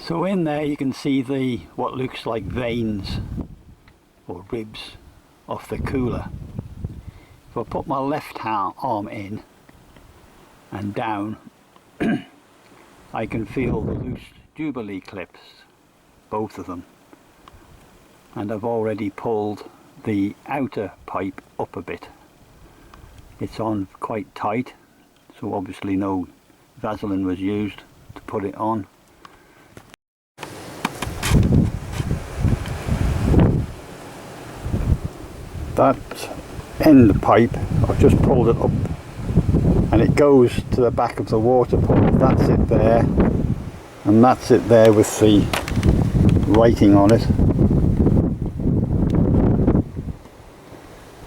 So in there you can see the what looks like veins or ribs off the cooler. If I put my left arm in and down, I can feel the loose Jubilee clips, both of them, and I've already pulled the outer pipe up a bit. It's on quite tight, so obviously no Vaseline was used to put it on. That end pipe, I've just pulled it up and it goes to the back of the water pump. That's it there, and that's it there with the writing on it,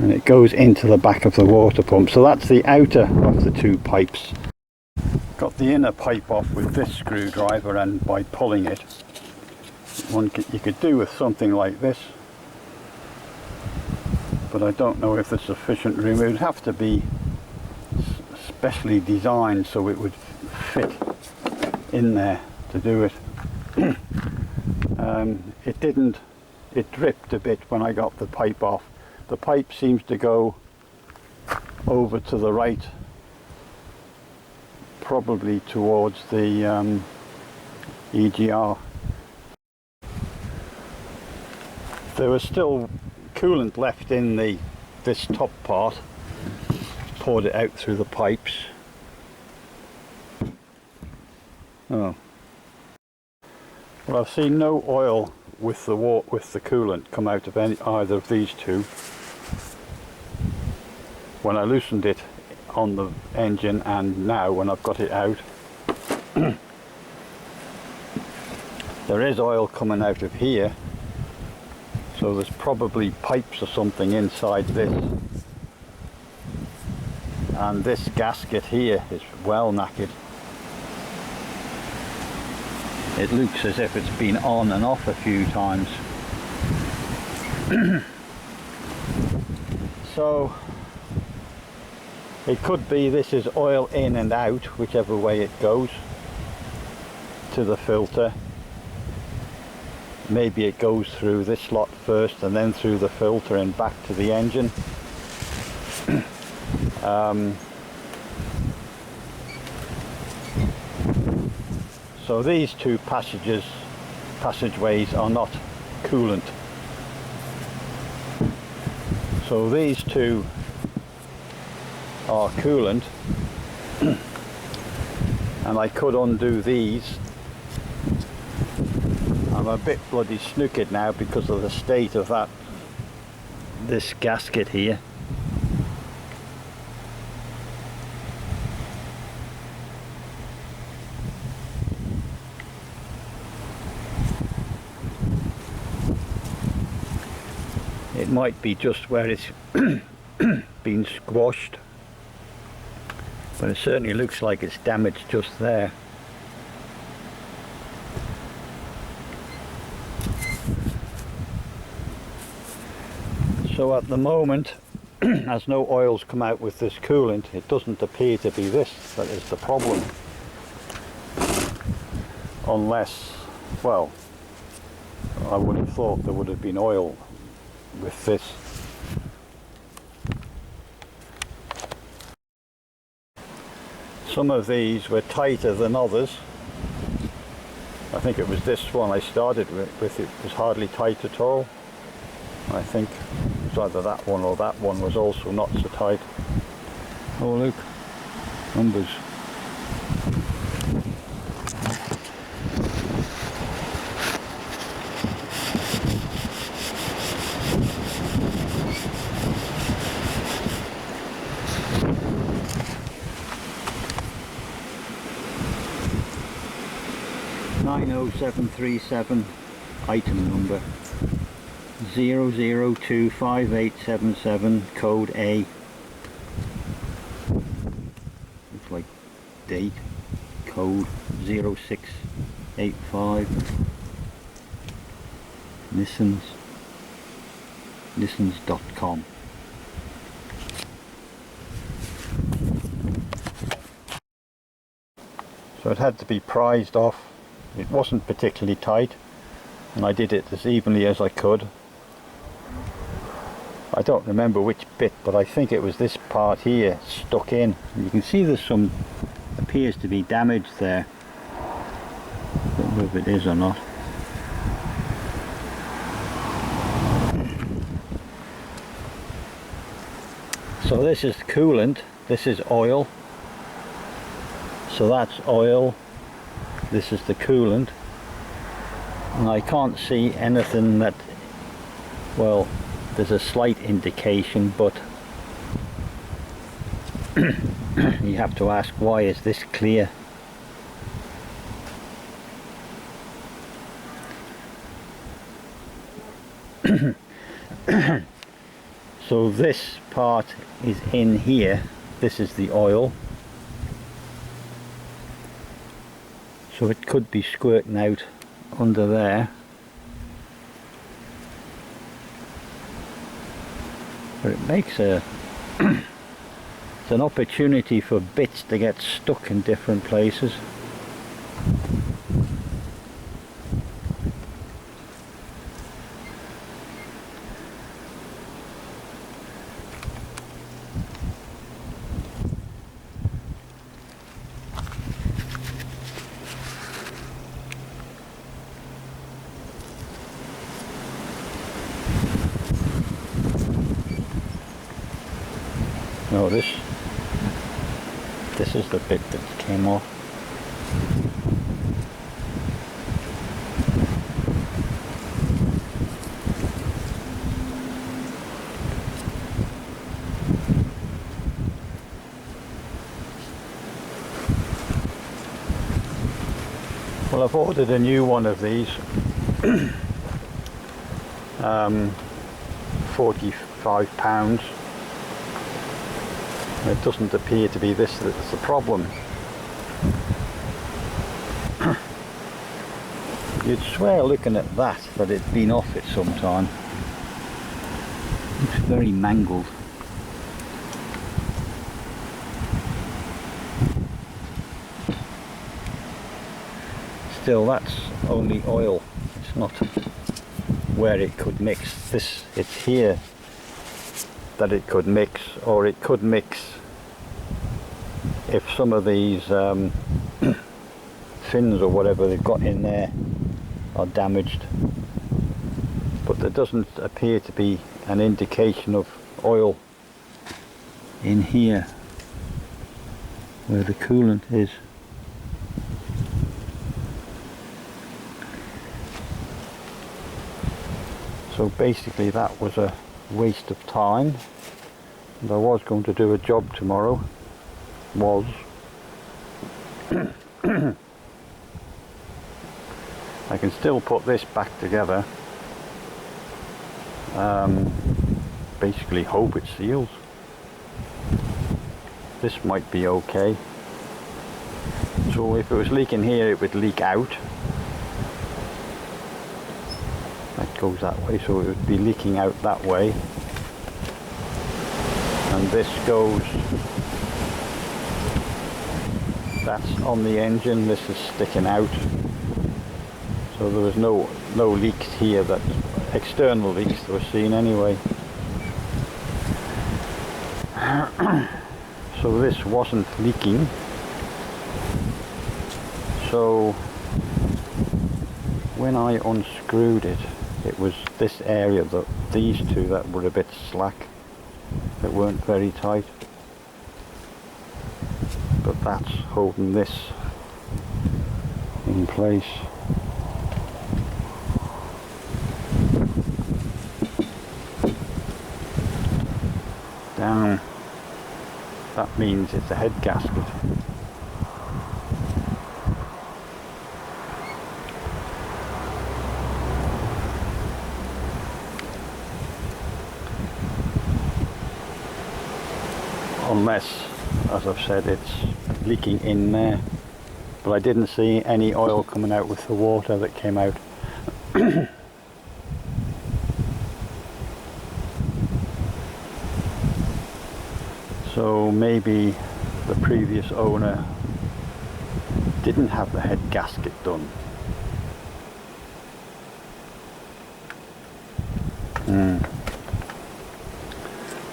and it goes into the back of the water pump. So that's the outer of the two pipes. Got the inner pipe off with this screwdriver, and by pulling it, you could do with something like this, but I don't know if there's sufficient room. It would have to be specially designed so it would fit in there to do it. It didn't, it dripped a bit when I got the pipe off. The pipe seems to go over to the right, probably towards the EGR. There was still coolant left in this top part. Poured it out through the pipes. Oh. Well, I've seen no oil with the coolant come out of either of these two. When I loosened it on the engine and now when I've got it out, there is oil coming out of here, so there's probably pipes or something inside this. And this gasket here is well knackered. It looks as if it's been on and off a few times. So it could be this is oil in and out, whichever way it goes, to the filter. Maybe it goes through this slot first and then through the filter and back to the engine. So these two passageways are not coolant. So these two are coolant, and I could undo these. I'm a bit bloody snookered now because of the state of this gasket here. It might be just where it's been squashed, but it certainly looks like it's damaged just there. So at the moment, as no oils come out with this coolant, it doesn't appear to be this that is the problem. Unless, well, I would have thought there would have been oil with this. Some of these were tighter than others. I think it was this one I started with. It was hardly tight at all. I think it was either that one or that one was also not so tight. Oh look, numbers. (90737) item number 0025877, code A. Looks like date, code 0685. Nissans.com. So it had to be prized off It wasn't particularly tight, and I did it as evenly as I could. I don't remember which bit, but I think it was this part here stuck in. You can see there's some, appears to be damage there. Don't know if it is or not. So this is coolant, this is oil. So that's oil, this is the coolant. And I can't see anything that, well, there's a slight indication, but you have to ask, why is this clear? So this part is in here, this is the oil. So it could be squirting out under there. But it makes a it's an opportunity for bits to get stuck in different places. No, this is the bit that came off. Well, I've ordered a new one of these. £45. It doesn't appear to be this that's the problem. You'd swear looking at that it'd been off it sometime. Looks very mangled. Still, that's only oil. It's not where it could mix. It's here that it could mix, or it could mix if some of these fins or whatever they've got in there are damaged. But there doesn't appear to be an indication of oil in here where the coolant is. So basically that was a waste of time, and I was going to do a job tomorrow. I can still put this back together, basically hope it seals. This might be okay. So if it was leaking here, it would leak out. That goes that way, so it would be leaking out that way. And this goes, that's on the engine, this is sticking out. So there was no leaks here, that external leaks that were seen anyway. So this wasn't leaking. So when I unscrewed it, it was this area, these two that were a bit slack, that weren't very tight. But that's holding this in place. Down. That means it's a head gasket. Unless, as I've said, it's leaking in there. But I didn't see any oil coming out with the water that came out. So maybe the previous owner didn't have the head gasket done,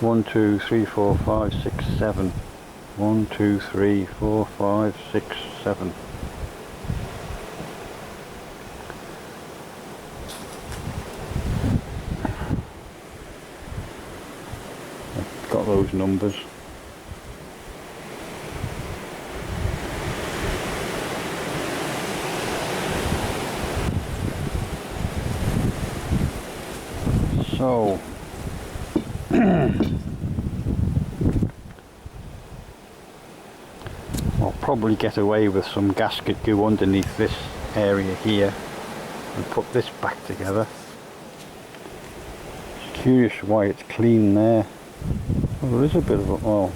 1, 2, 3, 4, 5, 6, 7. 1, 2, 3, 4, 5, 6, 7. I've got those numbers. So I'll probably get away with some gasket glue underneath this area here and put this back together. It's curious why it's clean there. Well, there is a bit of oil.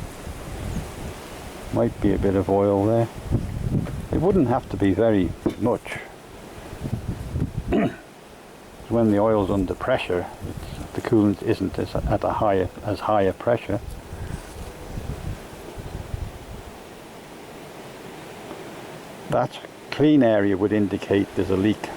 Might be a bit of oil there. It wouldn't have to be very much. When the oil's under pressure, the coolant isn't at as high a pressure. That clean area would indicate there's a leak.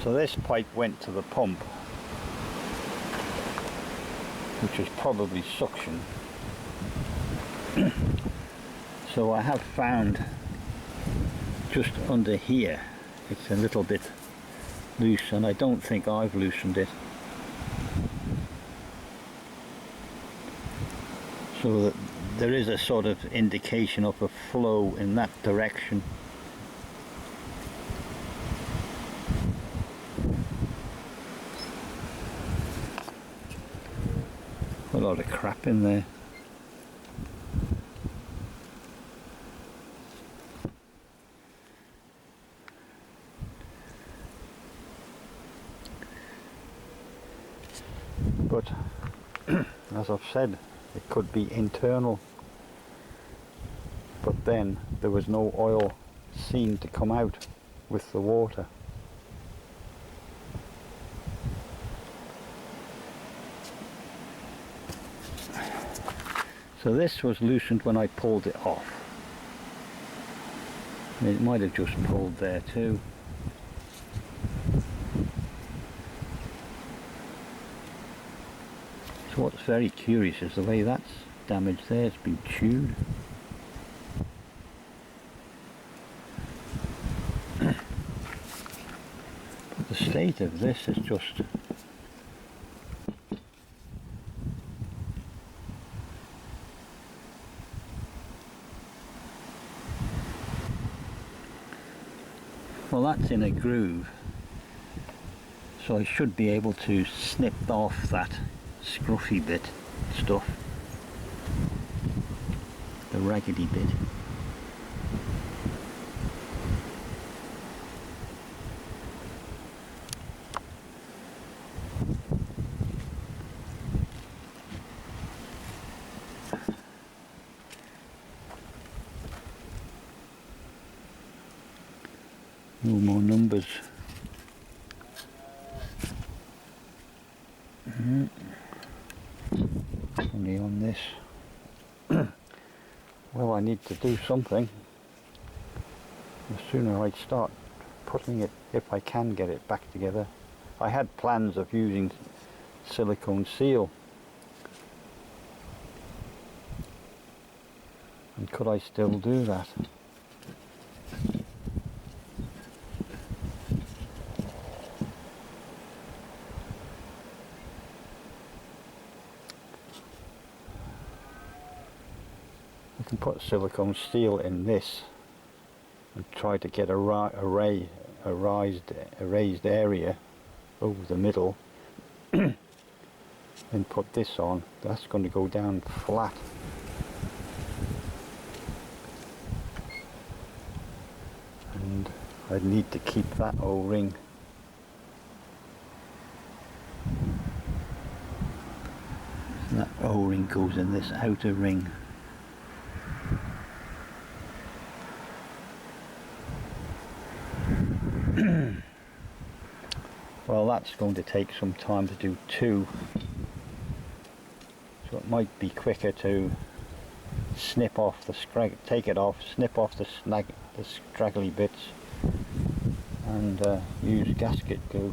So this pipe went to the pump, which is probably suction. So I have found just under here it's a little bit loose, and I don't think I've loosened it, so that there is a sort of indication of a flow in that direction. A lot of crap in there. But as I've said, it could be internal, but then there was no oil seen to come out with the water. So this was loosened when I pulled it off. It might have just pulled there too. So what's very curious is the way that's damaged there. It's been chewed. But the state of this is just... Well, that's in a groove, so I should be able to snip off that scruffy bit stuff, the raggedy bit. No more numbers. Only on this. Well, I need to do something. The sooner I start putting it, if I can get it back together. I had plans of using silicone seal. And could I still do that? I can put silicone steel in this and try to get a raised area over the middle and put this on. That's going to go down flat. And I'd need to keep that O-ring. That O-ring goes in this outer ring. Well, that's going to take some time to do too, so it might be quicker to snip off take it off, snip off the straggly bits, and use gasket glue.